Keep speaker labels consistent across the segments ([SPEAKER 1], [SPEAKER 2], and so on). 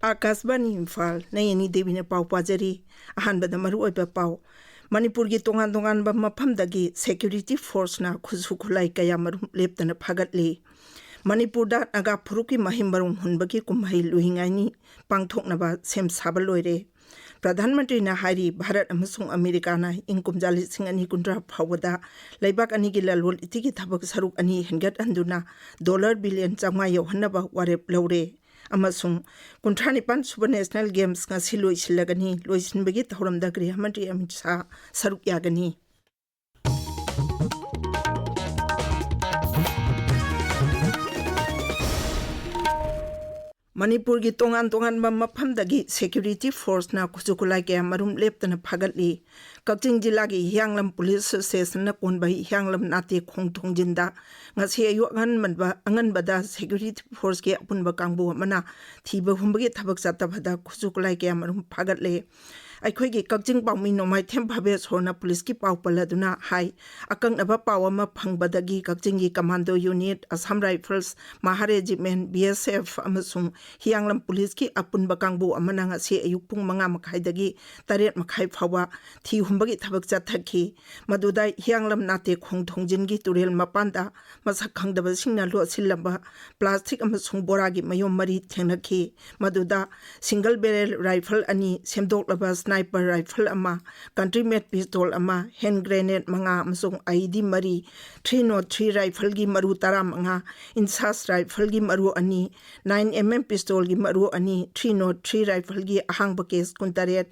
[SPEAKER 1] आकाशवाणी इम्फाल नयनी देवी ने पाव पाजरी अहानबदा मरु ओइबा पाव मणिपुर की तोंगान तोंगान बा मफमदगी सिक्योरिटी फोर्स ना खुसु खुलाई कया मरु लेप्तना फागतली मणिपुर दा नागा फुरुकी महिम बरुम हुनबगी कुमहै लुहिंगाइनी पांगथोकनबा सेम साबा लोइरे प्रधानमंत्री ना हारी भारत अमसुंग अमेरिका ना इंकुम जाली सिंग अनि कुंद्रा फावदा लैबाक अनि की ललोल इतिकी थबक सरुक अनि हेंगत अंदुना डॉलर बिलियन चांगा यौहनबा वारेप लौरे अमसुंग कुंथ्रानिपान सुपर नेशनल गेम्स का लोइसिलगनी लोइसिनबगी थौरमदा गृह मंत्री अमित शाह सरुक यागनी मणिपुर की तोंगान तोंगान मफमदगी सिक्योरिटी फोर्स ना खुजुकुलाई के मरुम लेप्तना फागतली कक्चिंग जिला की हियांगलम पुलिस स्टेशन ना कोनबा हियांगलम नाते खोंगथोंजिंदा ngasi ayu anganbada security force ke apunba kangbu amana thiba humbagi thabak chatabada khujuklai ke amarum phaгаtle aikhoi gi kakjing pawmi nomai them bhabe sorna police ki paw paladuna hai akang aba pawama phangbadagi kakjing gi commando unit Assam Rifles Mahar Regiment BSF amasung hianglam police ki apunba kangbu amana ngasi ayu pung manga makhai dagi taret makhai phawa thi humbagi thabak chathaki madudai hianglam nate khongthongjin gi turel mapanda masak khangdaba singna lo silamba plastic amasung boragi mayom mari thenaki maduda single barrel rifle ani semdoklaba sniper rifle ama country made pistol ama hand grenade manga amasung ID mari 303 rifle gi maru tara manga insas rifle gi maru ani 9mm pistol gi maru ani 303 rifle gi ahangba case kuntaret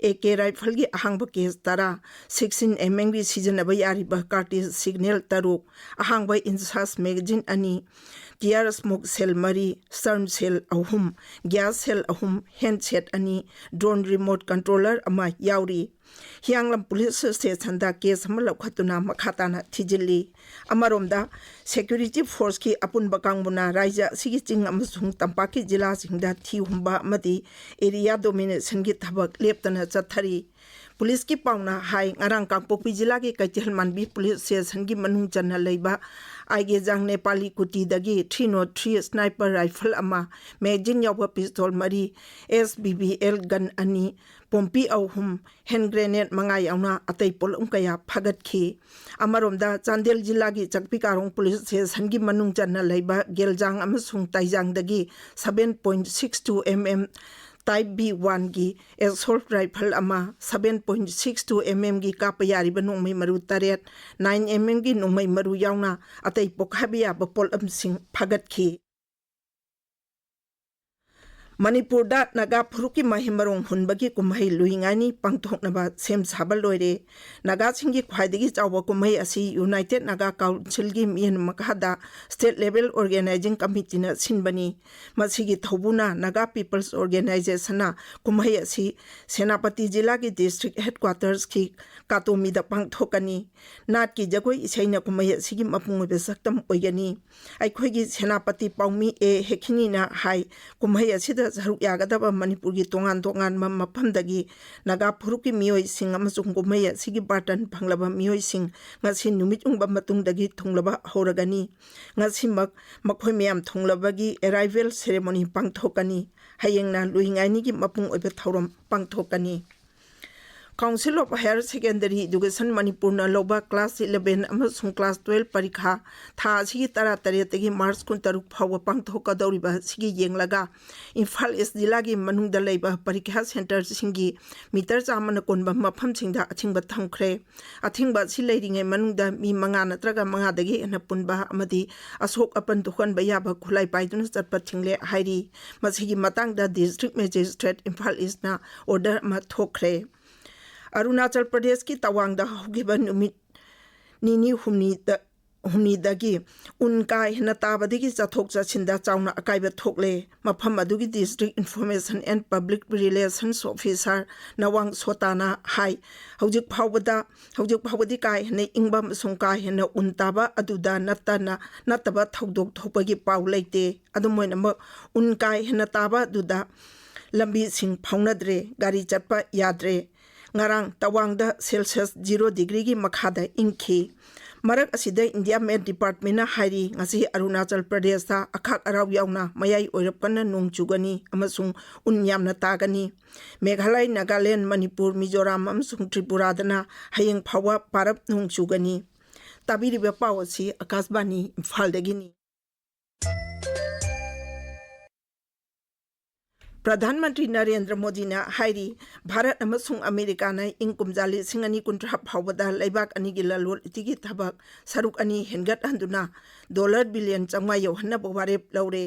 [SPEAKER 1] AK rifle gi ahangba case tara 16mm gi season aba yari ba cartridge signal taruk ahangba insas magazine ani tear smoke cell mari stern cell ahum gas cell ahum handset ani drone remote controller ama yauri hianglam police station da case hamla khatuna makhatana thijili amaromda security force ki apun bakangmuna raija sigi ching amasung tampaki jila singda thi humba amadi area domination gi thabak leptana chathari police की पावना high ngarang Kangpokpi जिला के Kaithal Manbi police station की मनुंग चन्ना लैबा आगे जांग नेपाली कुटी दगी 303 sniper rifle अमा magazine यावबा पिस्तौल मरी SBBL गन अनि पोम्पी अहुम हैंड ग्रेनेड मंगा यावना अतै पोलम कया फागतखी अमरोमदा चांदेल जिला की चकपीकारों पुलिस स्टेशन की मनुंग चन्ना लैबा गेलजांग अमसुंग ताइजांग दगी 7.62 mm Type B1 की assault rifle ama 7.62 mm की कापयारी बनोंगमई मरु तरेट 9 mm की नोंगमई मरु यावना अतै पोखाबिया बपोल अमसिंग फागतखी मणिपुर दा नागा फुरुकी महिमरों हुनबगी कुमहै लुहिंगानी पांगथोकनबा सेम साबा लोइरे नागा सिंगी ख्वाइदगी चावबा कुमहै असि यूनाइटेड नागा काउंसिल की मियन मखादा स्टेट लेवल ऑर्गेनाइजिंग कमिटी ना सिनबनी मसिगी थौबुना नागा पीपल्स ऑर्गेनाइजेशन ना कुमहै असि सेनापति जिला की डिस्ट्रिक्ट हेडक्वार्टर्स की कातोमी दा पांगथोकनी नाट की जगोई इसैना कुमहै असिगी मपुंगबे सक्तम ओइगनी आइखोइगी सेनापति पाउमी ए हेखिनीना हाई कुमहै असिदा झरुक यागदबा मणिपुर की तोंगान तोंगान मफमदगी नागा फुरुकी मियोई सिंग अमसुंग कुमहै असिगी बाटन फंगलबा मियोई सिंग ngasi numit ungba matungdagi thonglaba horagani ngasimak makhoi miyam thonglabagi arrival ceremony pangthokani hayengna luhingaini gi mapung oibe thauram pangthokani Council of Higher Secondary Education Manipur na loba class 11 amasung class 12 parikha tha sigi tara taretagi March 13 phawa pangthokadoriba sigi yenglaga Imphal East jila gi manungda leiba parikha center singi meter chamana konba mafam singda athingba thamkhre athingba si leiringai manungda mi manga natraga manga dagi na punba amadi asok apan dukan bayaba khulai paiduna chatpa thingle hairi masigi matangda district magistrate Imphal East na order ma thokre Arunachal Pradesh की तवांग दा होगिबा नुमित निनी हुमनी दगी उनका हेना ताबदगी चथोक चसिंदा चाउना अकाइबा थोकले मफम अदुगी district information and public relations officer Nawang सोताना हाई हौजिक फावबदी का हेना इंगबा मसुंग का हेना उनताबा अदुदा नतबा थौदोक थोपगी पाउ लेते अदुमोइना म उनका हेना ताबा अदुदा लंबी सिंग फाउनद्रे गाड़ी चटपा याद्रे ngarang tawang da Celsius 0 degree की मखादा इंखी Marak asida India Met Department na hairi ngasi Arunachal Pradesh ta akhak araw yauna mayai oirap kana nung chugani amasung unyam na tagani. Meghalaya, Nagaland, Manipur, Mizoram amasung Tripura dana hayeng phawa parap nung chugani. Tabiriba paw asi Akashbani Imphal dagini. प्रधानमंत्री नरेंद्र मोदी ने हाइरी Bharat अमसुंग America ने इंग कुमजाली सिंगनी कुंट्रा फावदा लेबाक अनि गी ललोल इतिगी थबक सरुक अनि हेनगत हंदुना $1 billion चंगा यौहन्ना बवारे लौरे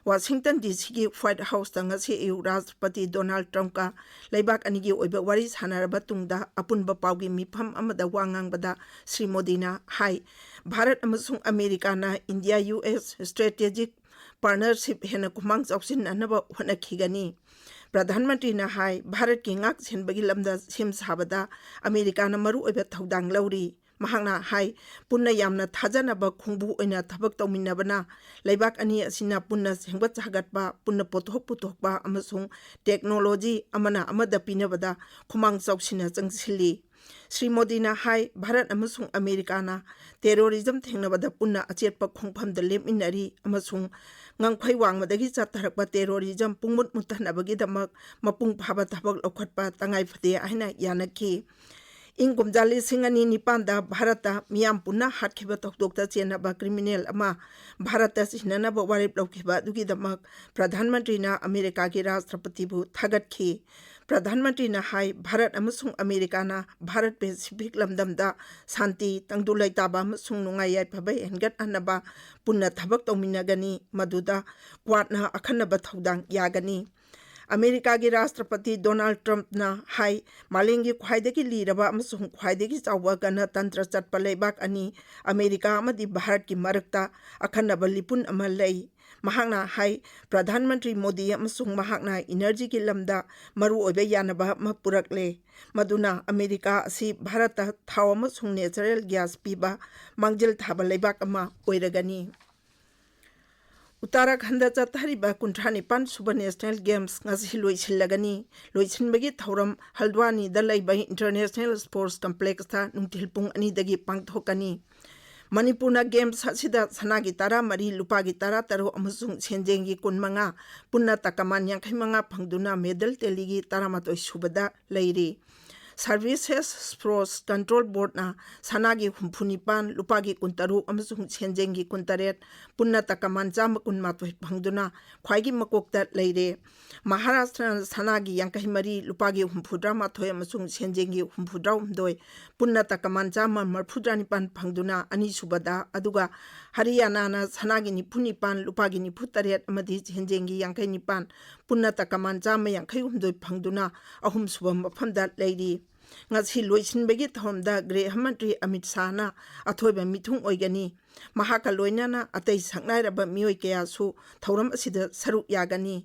[SPEAKER 1] वाशिंगटन डीसी की व्हाइट हाउस तंगसे EU राष्ट्रपति डोनाल्ड ट्रम्प का लेबाक अनि गी ओइबा वारी सानारबा तुंगदा अपुनबा पावगी मिफम अमदा वांगांगबदा श्री मोदी ना हाई भारत अमसुंग अमेरिका ना इंडिया US स्ट्रेटेजिक पार्टनरशिप हेन कुमांग चौसिन अनबा होनखिगनी प्रधानमंत्री ना हाई भारत की ngak senbagi lamda sem sabada America ना मरु ओइबा थौदांग लौरी महांगना हाई पुन्ना यामना थाजानाबा खुंबु ओइना थबक तौमिन्नाबना लेबाक अनि असिना पुन्ना सेंगबा चागतबा पुन्ना पोथोक पुथोकबा अमसुंग टेक्नोलॉजी अमना अमदा पिनबदा खुमांग चौसिना चंगसिली श्री मोदी ना हाई भारत अमसुंग अमेरिका ना terrorism थेंगनबदा पुन्ना अचेतपा खोंगफमदा लेमिनरी अमसुंग ngang wang madagi chatarap ba terrorism pungmut mutanabagi damak mapung phaba thabak lokhatpa tangai phade aina yanaki ingum jali singani nipanda bharata miyam punna hatkhiba tokdokta chena ba criminal ama bharata sinana ba warip lokhiba dugi damak pradhanmantri na america ki rashtrapati bu thagat khi प्रधानमंत्री ना high Bharat अमसुंग America ना Bharat Pacific लमदमदा शांति तंगदुलाई ताबा अमसुंग नुंगाई याइफाबा हेनगत अनबा पुन्ना थबक तौमिनगनी मदुदा क्वाडना अखनबा थौदांग यागनी America की राष्ट्रपति Donald Trump ना high मालेंगी ख्वाइदगी लीरबा अमसुंग ख्वाइदगी चावा गणतंत्र चटपा लेबाक अनि अमेरिका अमदी भारत की मरकता अखनबा लिपुन अमा लई महांगना हाई प्रधानमंत्री मोदी अमसुंग महांगना एनर्जी की लमदा मरु ओइबा यानबा पुरकले मदुना अमेरिका असि भारत थाव अमसुंग नेचुरल गैस पीबा मांगजिल थाबा लेबाक अमा ओइरगनी उत्तराखंड चतहरिबा 95 सुबा national games ngasi loisilagani loisinbagi thauram Haldwani दा लैबा इंटरनेशनल स्पोर्ट्स कॉम्प्लेक्स था नुंथिलपुंग अनि दगी पांगथोकनी मणिपुरना गेम्स असिदा सनागी तारा मरी लुपागी तारा तरो अमसुंग सेंजेंगी 15 पुन्ना तकमान 85 फंगदुना मेडल तेलीगी तारामातोय सुबदा लैरी सर्विसेस स्पोर्ट्स कंट्रोल बोर्ड ना सनागी 45 लुपागी 13 अमसुंग सेंजेंगी 13 पुन्ना तकमान 112 फंगदुना ख्वाइगी मकोकता लैरे महाराष्ट्र सनागी 83 लुपागी 34 अमसुंग सेंजेंगी 42 पुन्ना तकमान 139 फंगदुना अनि सुबदा अदुगा हरियाणा ना सनागी 95 लुपागी 93 अमदी सेंजेंगी 59 पुन्ना तकमान 153 फंगदुना अहुम सुबा मफमदा लैरी ngasi loisinbagi thomda गृह मंत्री अमित शाह ना अथोइबा मिथुंग ओइगनी महाका लोइनाना अतै संगनाइरबा मियोइ कयासु थौरम असिदा सरुक यागनी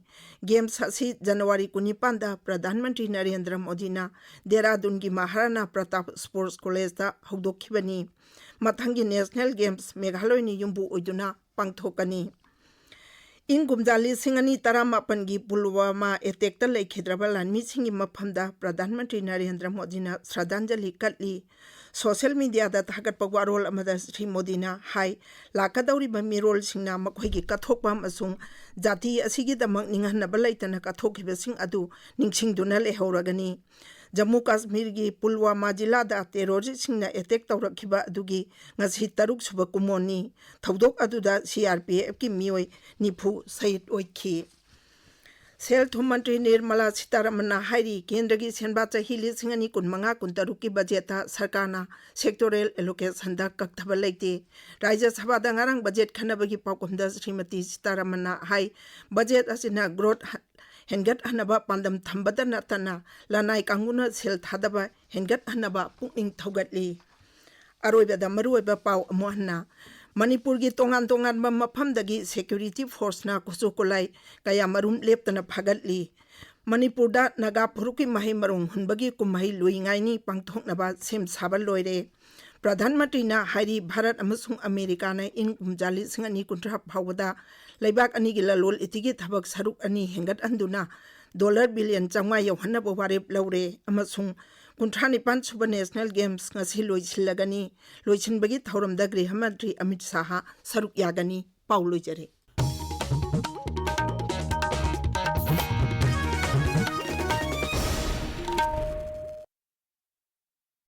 [SPEAKER 1] गेम्स असि जनवरी 19 दा प्रधानमंत्री नरेंद्र मोदी ना देहरादून की महाराणा प्रताप स्पोर्ट्स कॉलेज दा हौदोखिबनी मथंगी नेशनल गेम्स मेघालय नि युम्बु ओइदुना पांगथोकनी इन गुमजाली सिंगनी तरामापन की पुलवामा एटेक लेखिद्रबा लानमी सिंगी मफमदा प्रधानमंत्री नरेंद्र मोदी ना श्रद्धांजलि कटली सोशल मीडिया दा थागतपा वारोल अमदा श्री मोदी ना हाई लाकदौरिबा मिरोल सिंगना मखोइगी कथोकपा अमसुंग जाति असिगी दमक निंगहनबा लैतना कथोखिबसिंग अदु निंगसिंगदुना लेहौरगनी जम्मू काश्मीर की पुलवामा जिला दा टेरोरिस्टसिंगना एटेक तौरखिबा अदुगी ngasi 6 सुबा कुमोनी थौदोक अदुदा CRPF की मियोय निफु सहित ओइखी सेल थुम मंत्री निर्मला सीतारमण हाइरी केंद्र की सेनबा चाही 2015-16 की बजेट सरकारना सेक्टोरल एलोकेशन दा कक्थबा लेते राज्य सभा दा ngarang बजेट खनबगी पाउकमदा श्रीमती सीतारमण हाई बजेट असिना ग्रोथ हेनगत हनबा पांदम थंबदा नतना लानाय कांगुना सेल थादबा हेनगत हनबा पुनिंग थौगतली अरोइबदा मरुइबा पाउ अमोहना मणिपुर की तोंगान तोंगान मफमदगी सिक्योरिटी फोर्स ना कुसुकुलाई कया मरुम लेप्तना फगतली मणिपुर दा नागा फुरुकी मही मरुंग हुनबगी कुमही लुइंगाइनी पांगथोकनबा सेम साबल लोइरे प्रधानमंत्री ना हाइरी भारत अमसुंग अमेरिका ना इन गुमजाली सिंगनी कुंट्रा फावदा लेबाक अनि गिला लोल इतिगी थबक सरुक अनि हेंगत अंदुना $1 बिलियन चंगा यौहन्ना बोवारे लौरे अमसुंग कुंथ्रानिपान सुब national games ngasi loisilagani loisinbagi thauramda गृह मंत्री अमित शाह सरुक यागनी पाउ लोइजरे।